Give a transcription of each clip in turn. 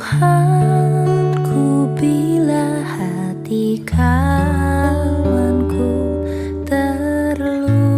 Tuhanku, bila hati kawanku terluka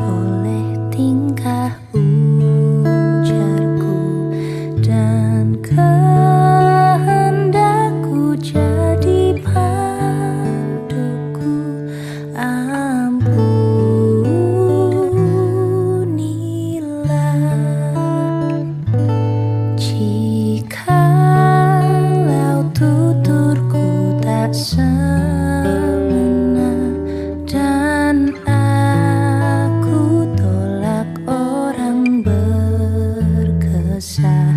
oleh tingkah ujarku dan kehendakku jadi panduku, jikalau tuturku tak semena dan aku tolak orang berkesah,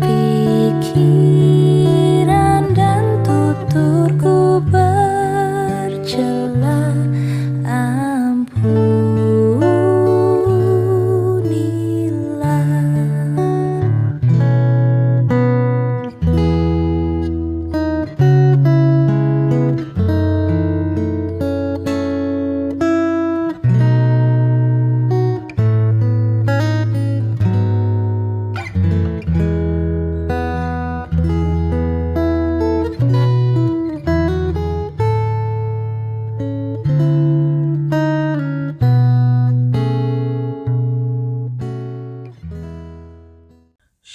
pikiran dan tuturku bercela,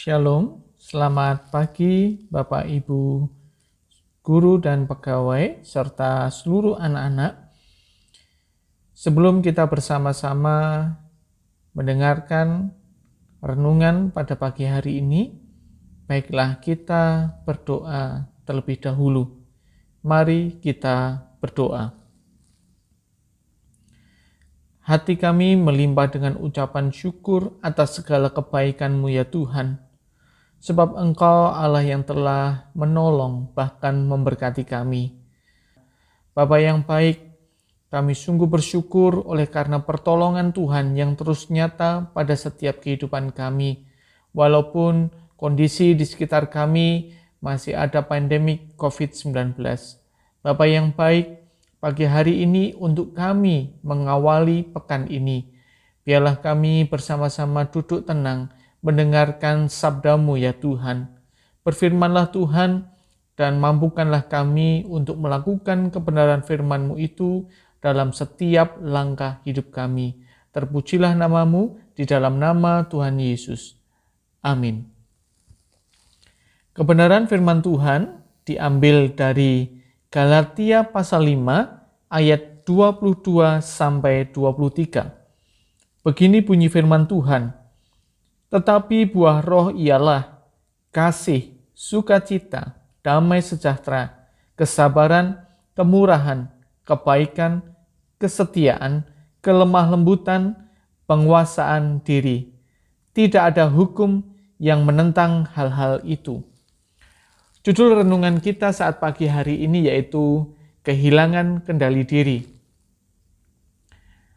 Shalom, selamat pagi Bapak Ibu, guru dan pegawai, serta seluruh anak-anak. Sebelum kita bersama-sama mendengarkan renungan pada pagi hari ini, baiklah kita berdoa terlebih dahulu. Mari kita berdoa. Hati kami melimpah dengan ucapan syukur atas segala kebaikan-Mu ya Tuhan. Sebab Engkau Allah yang telah menolong bahkan memberkati kami. Bapa yang baik, kami sungguh bersyukur oleh karena pertolongan Tuhan yang terus nyata pada setiap kehidupan kami. Walaupun kondisi di sekitar kami masih ada pandemik COVID-19. Bapa yang baik, pagi hari ini untuk kami mengawali pekan ini, biarlah kami bersama-sama duduk tenang, mendengarkan sabda-Mu ya Tuhan. Berfirmanlah Tuhan, dan mampukanlah kami untuk melakukan kebenaran firman-Mu itu dalam setiap langkah hidup kami. Terpujilah nama-Mu di dalam nama Tuhan Yesus. Amin. Kebenaran firman Tuhan diambil dari Galatia pasal 5 ayat 22 sampai 23. Begini bunyi firman Tuhan. Tetapi buah roh ialah kasih, sukacita, damai sejahtera, kesabaran, kemurahan, kebaikan, kesetiaan, kelemah lembutan, penguasaan diri. Tidak ada hukum yang menentang hal-hal itu. Judul renungan kita saat pagi hari ini yaitu kehilangan kendali diri.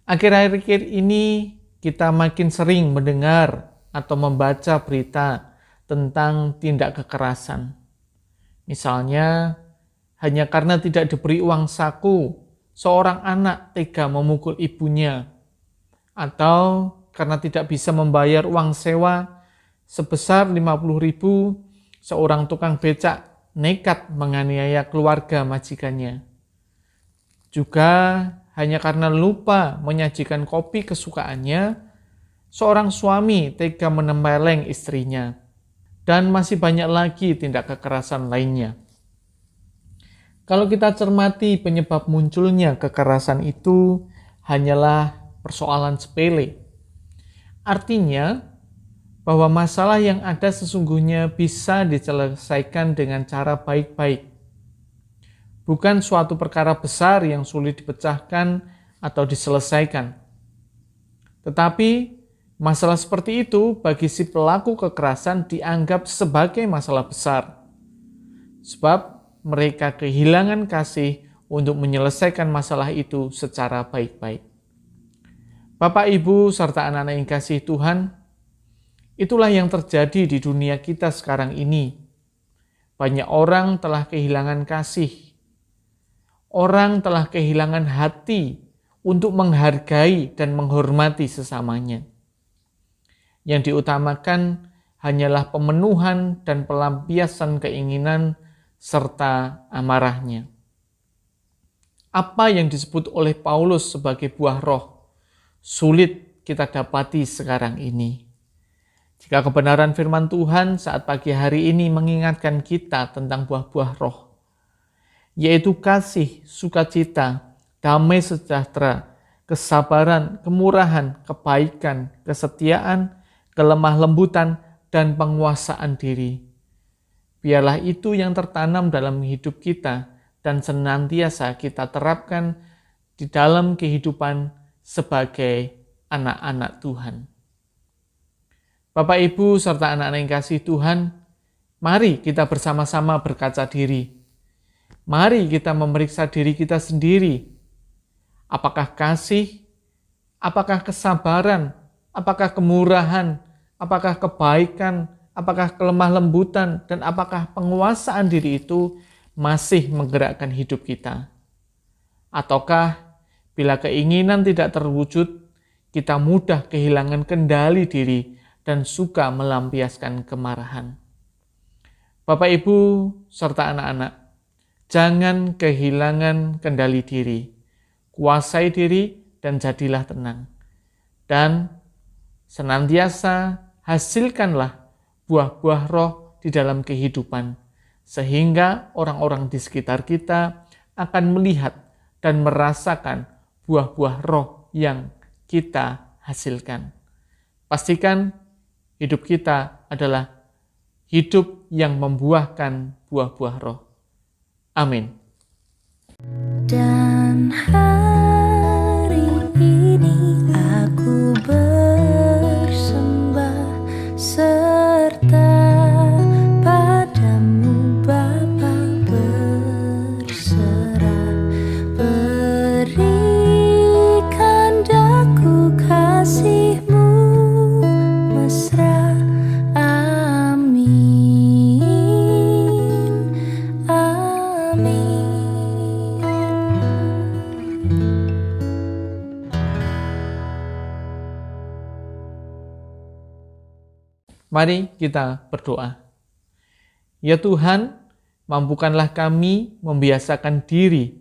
Akhir-akhir ini kita makin sering mendengar atau membaca berita tentang tindak kekerasan. Misalnya, hanya karena tidak diberi uang saku, seorang anak tega memukul ibunya, atau karena tidak bisa membayar uang sewa sebesar 50.000, seorang tukang becak nekat menganiaya keluarga majikannya. Juga hanya karena lupa menyajikan kopi kesukaannya, seorang suami tega menempeleng istrinya, dan masih banyak lagi tindak kekerasan lainnya. Kalau kita cermati penyebab munculnya kekerasan itu hanyalah persoalan sepele. Artinya, bahwa masalah yang ada sesungguhnya bisa diselesaikan dengan cara baik-baik. Bukan suatu perkara besar yang sulit dipecahkan atau diselesaikan. Tetapi, masalah seperti itu bagi si pelaku kekerasan dianggap sebagai masalah besar. Sebab mereka kehilangan kasih untuk menyelesaikan masalah itu secara baik-baik. Bapak, Ibu, serta anak-anak yang kasih Tuhan, itulah yang terjadi di dunia kita sekarang ini. Banyak orang telah kehilangan kasih. Orang telah kehilangan hati untuk menghargai dan menghormati sesamanya. Yang diutamakan hanyalah pemenuhan dan pelampiasan keinginan serta amarahnya. Apa yang disebut oleh Paulus sebagai buah roh sulit kita dapati sekarang ini. Jika kebenaran firman Tuhan saat pagi hari ini mengingatkan kita tentang buah-buah roh, yaitu kasih, sukacita, damai sejahtera, kesabaran, kemurahan, kebaikan, kesetiaan, kelemah lembutan, dan penguasaan diri. Biarlah itu yang tertanam dalam hidup kita dan senantiasa kita terapkan di dalam kehidupan sebagai anak-anak Tuhan. Bapak, Ibu, serta anak-anak yang kasih Tuhan, mari kita bersama-sama berkaca diri. Mari kita memeriksa diri kita sendiri. Apakah kasih? Apakah kesabaran? Apakah kemurahan? Apakah kebaikan? Apakah kelemah lembutan? Dan apakah penguasaan diri itu masih menggerakkan hidup kita? Ataukah bila keinginan tidak terwujud, kita mudah kehilangan kendali diri dan suka melampiaskan kemarahan? Bapak, Ibu, serta anak-anak, jangan kehilangan kendali diri. Kuasai diri dan jadilah tenang. Dan senantiasa hasilkanlah buah-buah roh di dalam kehidupan, sehingga orang-orang di sekitar kita akan melihat dan merasakan buah-buah roh yang kita hasilkan. Pastikan hidup kita adalah hidup yang membuahkan buah-buah roh. Amin. Dan hari ini aku bersembah serta padamu Bapa, berserah, berikan daku kasih-Mu mesra. Amin, amin. Mari kita berdoa. Ya Tuhan, mampukanlah kami membiasakan diri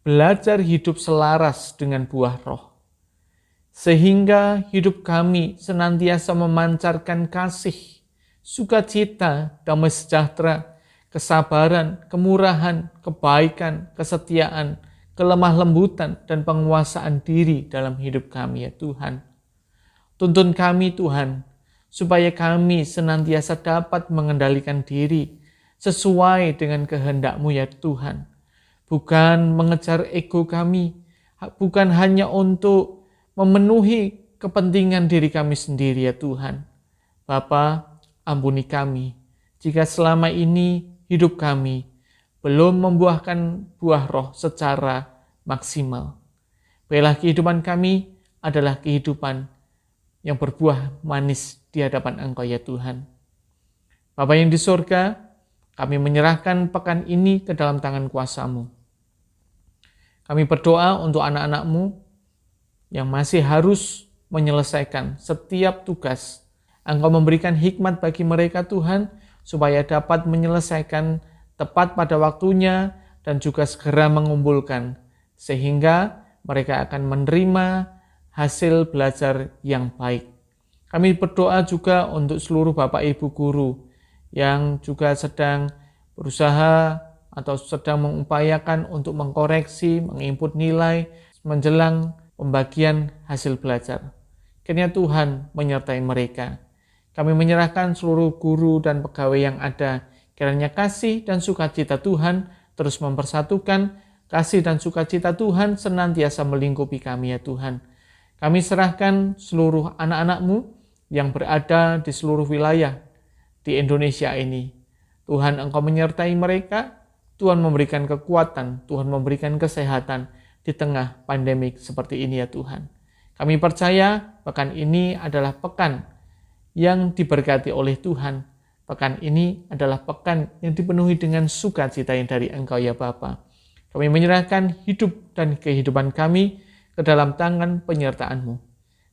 belajar hidup selaras dengan buah roh, sehingga hidup kami senantiasa memancarkan kasih, sukacita, damai sejahtera, kesabaran, kemurahan, kebaikan, kesetiaan, kelemah lembutan, dan penguasaan diri dalam hidup kami, ya Tuhan. Tuntun kami, Tuhan, supaya kami senantiasa dapat mengendalikan diri sesuai dengan kehendak-Mu, ya Tuhan. Bukan mengejar ego kami, bukan hanya untuk memenuhi kepentingan diri kami sendiri, ya Tuhan. Bapa, ampuni kami jika selama ini hidup kami belum membuahkan buah roh secara maksimal. Biarlah kehidupan kami adalah kehidupan yang berbuah manis di hadapan Engkau, ya Tuhan. Bapa yang di surga, kami menyerahkan pekan ini ke dalam tangan kuasa-Mu. Kami berdoa untuk anak-anak-Mu yang masih harus menyelesaikan setiap tugas. Engkau memberikan hikmat bagi mereka, Tuhan, supaya dapat menyelesaikan tepat pada waktunya dan juga segera mengumpulkan, sehingga mereka akan menerima hasil belajar yang baik. Kami berdoa juga untuk seluruh Bapak Ibu guru yang juga sedang berusaha atau sedang mengupayakan untuk mengkoreksi, menginput nilai menjelang pembagian hasil belajar. Kiranya Tuhan menyertai mereka. Kami menyerahkan seluruh guru dan pegawai yang ada. Kiranya kasih dan sukacita Tuhan terus mempersatukan, kasih dan sukacita Tuhan senantiasa melingkupi kami, ya Tuhan. Kami serahkan seluruh anak-anak-Mu yang berada di seluruh wilayah di Indonesia ini. Tuhan, Engkau menyertai mereka, Tuhan memberikan kekuatan, Tuhan memberikan kesehatan di tengah pandemik seperti ini, ya Tuhan. Kami percaya pekan ini adalah pekan yang diberkati oleh Tuhan. Pekan ini adalah pekan yang dipenuhi dengan sukacita yang dari Engkau, ya Bapa. Kami menyerahkan hidup dan kehidupan kami ke dalam tangan penyertaan-Mu.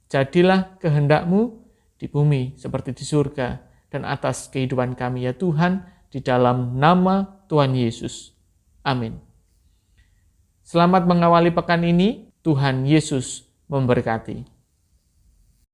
Jadilah kehendak-Mu di bumi seperti di surga. dan atas kehidupan kami ya Tuhan, di dalam nama Tuhan Yesus. Amin. Selamat mengawali pekan ini, Tuhan Yesus memberkati.